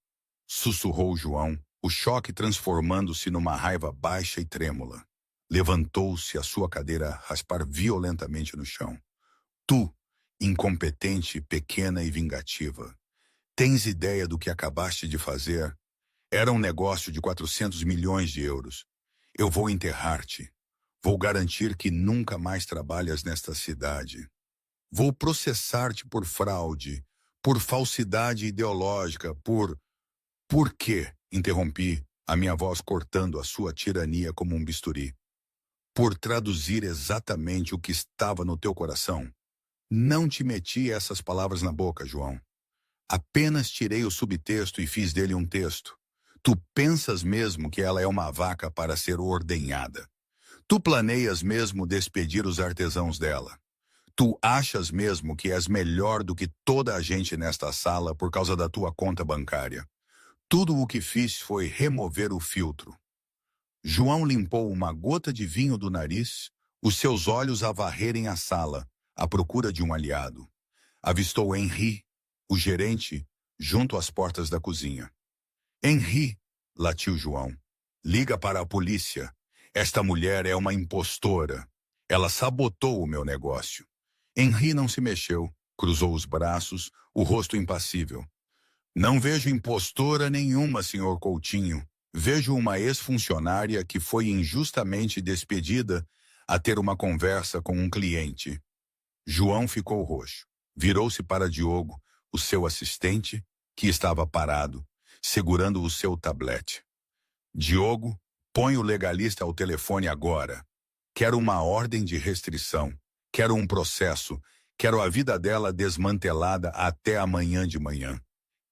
A: sussurrou João, o choque transformando-se numa raiva baixa e trêmula. Levantou-se a sua cadeira a raspar violentamente no chão. Tu, incompetente, pequena e vingativa, tens ideia do que acabaste de fazer? Era um negócio de 400 milhões de euros. Eu vou enterrar-te. Vou garantir que nunca mais trabalhas nesta cidade. Vou processar-te por fraude, por falsidade ideológica, por... Por quê? Interrompi, a minha voz cortando a sua tirania como um bisturi. Por traduzir exatamente o que estava no teu coração. Não te meti essas palavras na boca, João. Apenas tirei o subtexto e fiz dele um texto. Tu pensas mesmo que ela é uma vaca para ser ordenhada. Tu planeias mesmo despedir os artesãos dela. Tu achas mesmo que és melhor do que toda a gente nesta sala por causa da tua conta bancária. Tudo o que fiz foi remover o filtro. João limpou uma gota de vinho do nariz, os seus olhos a varrerem a sala, à procura de um aliado. Avistou Henri, o gerente, junto às portas da cozinha. Henri, latiu João, liga para a polícia. Esta mulher é uma impostora. Ela sabotou o meu negócio. Henri não se mexeu, cruzou os braços, o rosto impassível. Não vejo impostora nenhuma, senhor Coutinho. Vejo uma ex-funcionária que foi injustamente despedida a ter uma conversa com um cliente. João ficou roxo. Virou-se para Diogo, o seu assistente, que estava parado, segurando o seu tablete. Diogo, põe o legalista ao telefone agora. Quero uma ordem de restrição. Quero um processo. Quero a vida dela desmantelada até amanhã de manhã.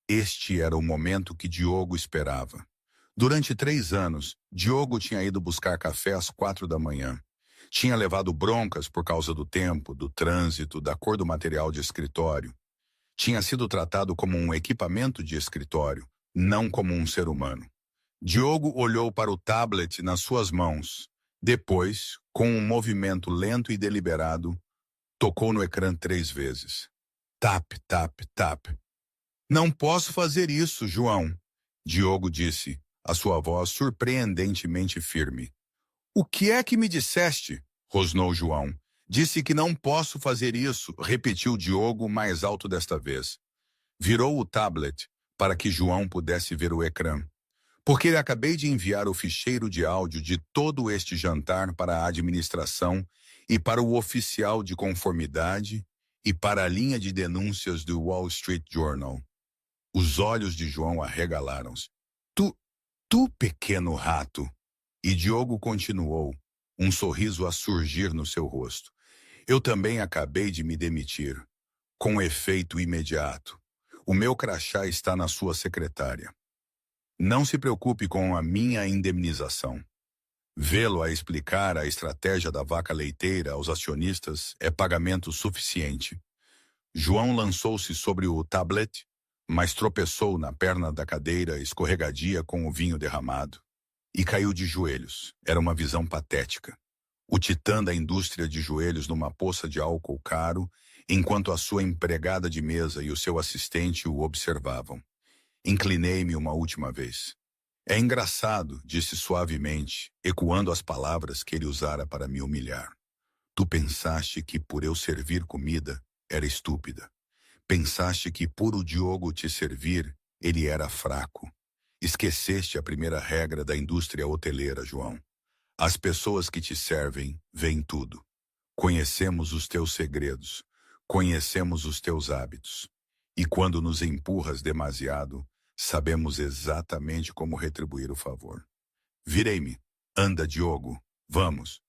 A: Este era o momento que Diogo esperava. Durante 3 anos, Diogo tinha ido buscar café às 4 da manhã. Tinha levado broncas por causa do tempo, do trânsito, da cor do material de escritório. Tinha sido tratado como um equipamento de escritório, não como um ser humano. Diogo olhou para o tablet nas suas mãos. Depois, com um movimento lento e deliberado, tocou no ecrã 3 vezes. Tap, tap, tap. Não posso fazer isso, João, Diogo disse, a sua voz surpreendentemente firme. O que é que me disseste? Rosnou João. Disse que não posso fazer isso, repetiu Diogo mais alto desta vez. Virou o tablet para que João pudesse ver o ecrã. Porque lhe acabei de enviar o ficheiro de áudio de todo este jantar para a administração e para o oficial de conformidade e para a linha de denúncias do Wall Street Journal. Os olhos de João arregalaram-se. Tu, pequeno rato. E Diogo continuou, um sorriso a surgir no seu rosto. Eu também acabei de me demitir, com efeito imediato. O meu crachá está na sua secretária. Não se preocupe com a minha indemnização. Vê-lo a explicar a estratégia da vaca leiteira aos acionistas é pagamento suficiente. João lançou-se sobre o tablet, mas tropeçou na perna da cadeira escorregadia com o vinho derramado. e caiu de joelhos. Era uma visão patética. O titã da indústria de joelhos numa poça de álcool caro, enquanto a sua empregada de mesa e o seu assistente o observavam. Inclinei-me uma última vez. É engraçado, disse suavemente, ecoando as palavras que ele usara para me humilhar. Tu pensaste que por eu servir comida era estúpida. Pensaste que por o Diogo te servir, ele era fraco. Esqueceste a primeira regra da indústria hoteleira, João. As pessoas que te servem veem tudo. Conhecemos os teus segredos. Conhecemos os teus hábitos. E quando nos empurras demasiado, sabemos exatamente como retribuir o favor. Virei-me. Anda, Diogo. Vamos.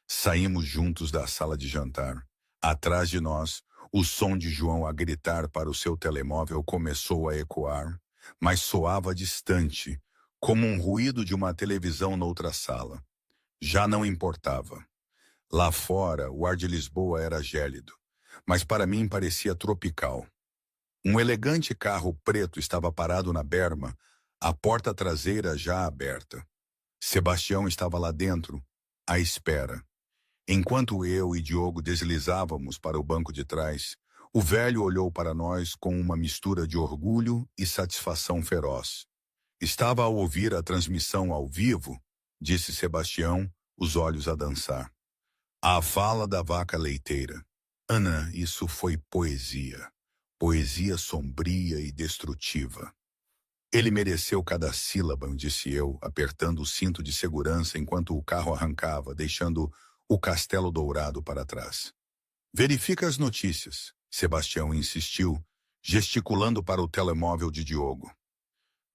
A: Saímos juntos da sala de jantar. Atrás de nós, o som de João a gritar para o seu telemóvel começou a ecoar, mas soava distante, como um ruído de uma televisão noutra sala. Já não importava. Lá fora, o ar de Lisboa era gélido, mas para mim parecia tropical. Um elegante carro preto estava parado na berma, a porta traseira já aberta. Sebastião estava lá dentro, à espera. Enquanto eu e Diogo deslizávamos para o banco de trás, o velho olhou para nós com uma mistura de orgulho e satisfação feroz. Estava a ouvir a transmissão ao vivo, disse Sebastião, os olhos a dançar. A fala da vaca leiteira. Ana, isso foi poesia. Poesia sombria e destrutiva. Ele mereceu cada sílaba, disse eu, apertando o cinto de segurança enquanto o carro arrancava, deixando o Castelo Dourado para trás. Verifica as notícias, Sebastião insistiu, gesticulando para o telemóvel de Diogo.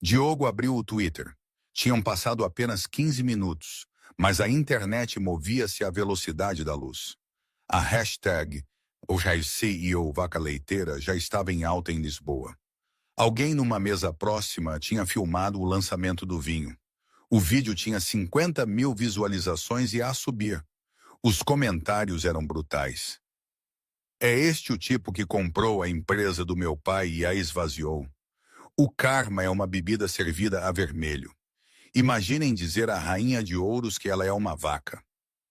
A: Diogo abriu o Twitter. Tinham passado apenas 15 minutos, mas a internet movia-se à velocidade da luz. A hashtag o CEO Vaca Leiteira já estava em alta em Lisboa. Alguém numa mesa próxima tinha filmado o lançamento do vinho. O vídeo tinha 50 mil visualizações e a subir. Os comentários eram brutais. É este o tipo que comprou a empresa do meu pai e a esvaziou. O karma é uma bebida servida a vermelho. Imaginem dizer à rainha de ouros que ela é uma vaca.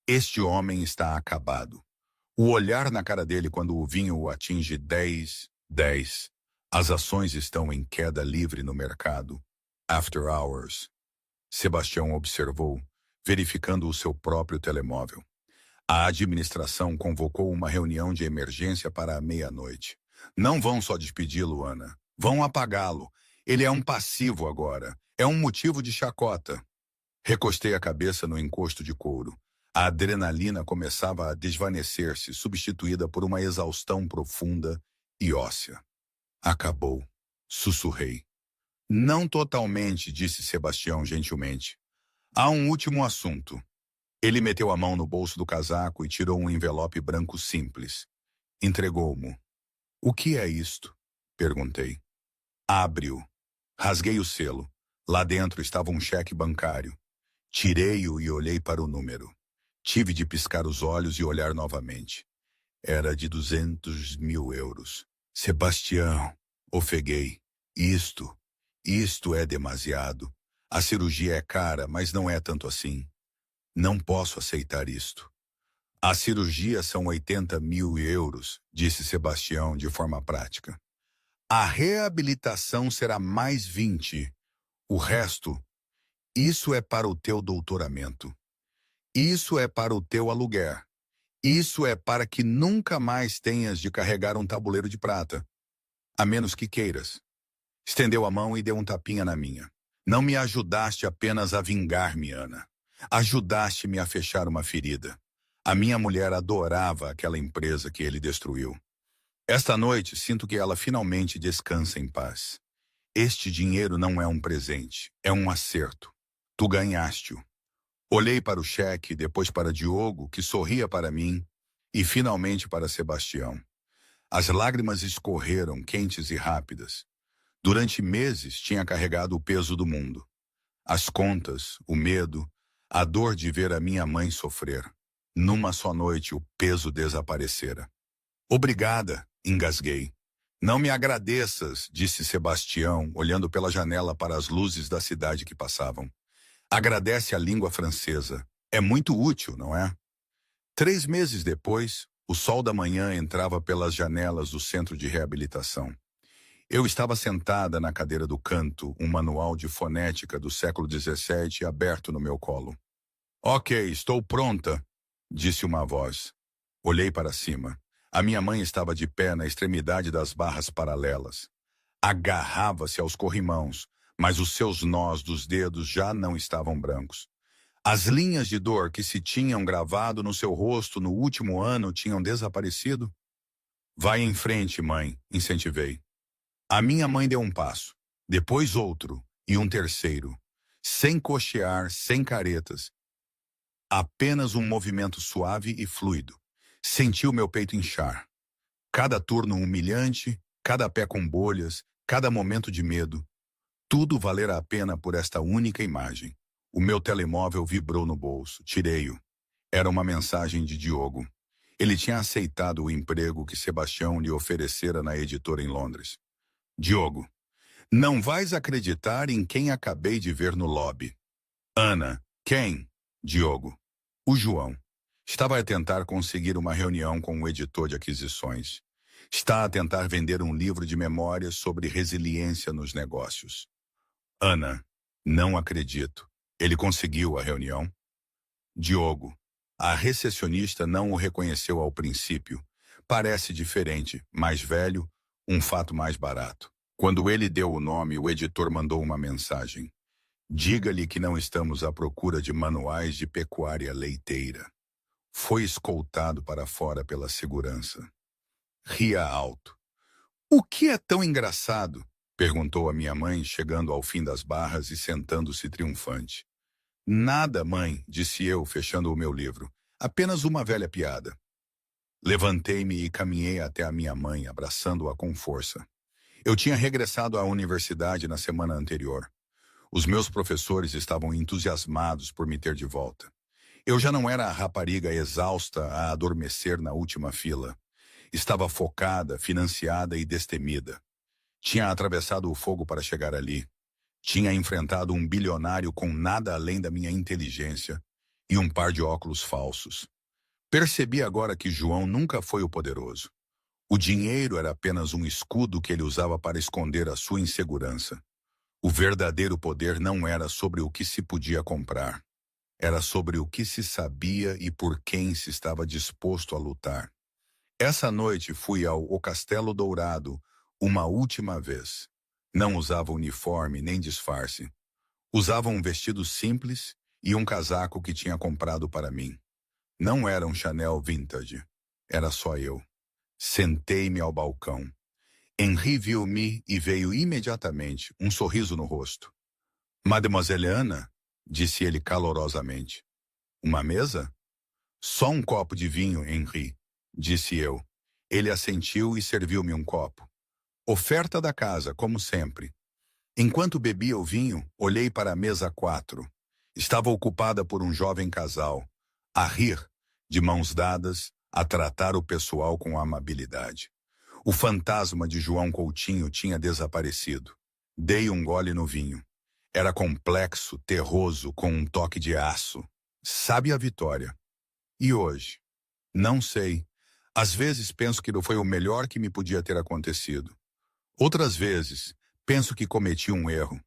A: Este homem está acabado. O olhar na cara dele quando o vinho o atinge 10. As ações estão em queda livre no mercado. After hours. Sebastião observou, verificando o seu próprio telemóvel. A administração convocou uma reunião de emergência para a meia-noite. Não vão só despedi-lo, Ana. Vão apagá-lo. Ele é um passivo agora. É um motivo de chacota. Recostei a cabeça no encosto de couro. A adrenalina começava a desvanecer-se, substituída por uma exaustão profunda e óssea. Acabou. Sussurrei. Não totalmente, disse Sebastião gentilmente. Há um último assunto. Ele meteu a mão no bolso do casaco e tirou um envelope branco simples. Entregou-mo. O que é isto? Perguntei. Abre-o. Rasguei o selo. Lá dentro estava um cheque bancário. Tirei-o e olhei para o número. Tive de piscar os olhos e olhar novamente. Era de 200 mil euros. Sebastião, ofeguei. Isto é demasiado. A cirurgia é cara, mas não é tanto assim. Não posso aceitar isto. A cirurgia são 80 mil euros, disse Sebastião de forma prática. A reabilitação será mais 20. O resto, isso é para o teu doutoramento. Isso é para o teu aluguer. Isso é para que nunca mais tenhas de carregar um tabuleiro de prata. A menos que queiras. Estendeu a mão e deu um tapinha na minha. Não me ajudaste apenas a vingar-me, Ana. Ajudaste-me a fechar uma ferida. A minha mulher adorava aquela empresa que ele destruiu. Esta noite sinto que ela finalmente descansa em paz. Este dinheiro não é um presente, é um acerto. Tu ganhaste-o. Olhei para o cheque, depois para Diogo, que sorria para mim, e finalmente para Sebastião. As lágrimas escorreram, quentes e rápidas. Durante meses tinha carregado o peso do mundo. As contas, o medo, a dor de ver a minha mãe sofrer. Numa só noite o peso desaparecera. Obrigada, engasguei. Não me agradeças, disse Sebastião, olhando pela janela para as luzes da cidade que passavam. Agradece a língua francesa. É muito útil, não é? 3 meses depois, o sol da manhã entrava pelas janelas do centro de reabilitação. Eu estava sentada na cadeira do canto, um manual de fonética do século XVII aberto no meu colo. Ok, estou pronta, disse uma voz. Olhei para cima. A minha mãe estava de pé na extremidade das barras paralelas. Agarrava-se aos corrimãos, mas os seus nós dos dedos já não estavam brancos. As linhas de dor que se tinham gravado no seu rosto no último ano tinham desaparecido. Vai em frente, mãe, incentivei. A minha mãe deu um passo, depois outro e um terceiro, sem cochear, sem caretas. Apenas um movimento suave e fluido. Senti o meu peito inchar. Cada turno humilhante, cada pé com bolhas, cada momento de medo. Tudo valera a pena por esta única imagem. O meu telemóvel vibrou no bolso. Tirei-o. Era uma mensagem de Diogo. Ele tinha aceitado o emprego que Sebastião lhe oferecera na editora em Londres. Diogo, não vais acreditar em quem acabei de ver no lobby. Ana, quem? Diogo. O João. Estava a tentar conseguir uma reunião com o editor de aquisições. Está a tentar vender um livro de memórias sobre resiliência nos negócios. Ana, não acredito. Ele conseguiu a reunião? Diogo, a recepcionista não o reconheceu ao princípio. Parece diferente, mais velho, um fato mais barato. Quando ele deu o nome, o editor mandou uma mensagem. Diga-lhe que não estamos à procura de manuais de pecuária leiteira. Foi escoltado para fora pela segurança. Ria alto. O que é tão engraçado? Perguntou a minha mãe, chegando ao fim das barras e sentando-se triunfante. Nada, mãe, disse eu, fechando o meu livro. Apenas uma velha piada. Levantei-me e caminhei até a minha mãe, abraçando-a com força. Eu tinha regressado à universidade na semana anterior. Os meus professores estavam entusiasmados por me ter de volta. Eu já não era a rapariga exausta a adormecer na última fila. Estava focada, financiada e destemida. Tinha atravessado o fogo para chegar ali. Tinha enfrentado um bilionário com nada além da minha inteligência e um par de óculos falsos. Percebi agora que João nunca foi o poderoso. O dinheiro era apenas um escudo que ele usava para esconder a sua insegurança. O verdadeiro poder não era sobre o que se podia comprar. Era sobre o que se sabia e por quem se estava disposto a lutar. Essa noite fui ao O Castelo Dourado uma última vez. Não usava uniforme nem disfarce. Usava um vestido simples e um casaco que tinha comprado para mim. Não era um Chanel vintage. Era só eu. Sentei-me ao balcão. Henri viu-me e veio imediatamente, um sorriso no rosto. Mademoiselle Ana, disse ele calorosamente. Uma mesa? Só um copo de vinho, Henri, disse eu. Ele assentiu e serviu-me um copo. Oferta da casa, como sempre. Enquanto bebia o vinho, olhei para a mesa 4. Estava ocupada por um jovem casal, a rir, de mãos dadas, a tratar o pessoal com amabilidade. O fantasma de João Coutinho tinha desaparecido. Dei um gole no vinho. Era complexo, terroso, com um toque de aço. Sabe a vitória. E hoje? Não sei. Às vezes penso que foi o melhor que me podia ter acontecido. Outras vezes, penso que cometi um erro.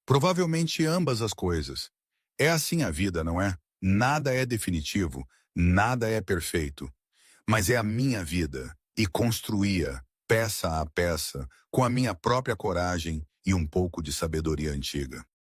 A: Provavelmente ambas as coisas. É assim a vida, não é? Nada é definitivo, nada é perfeito. Mas é a minha vida, e construía, peça a peça, com a minha própria coragem e um pouco de sabedoria antiga.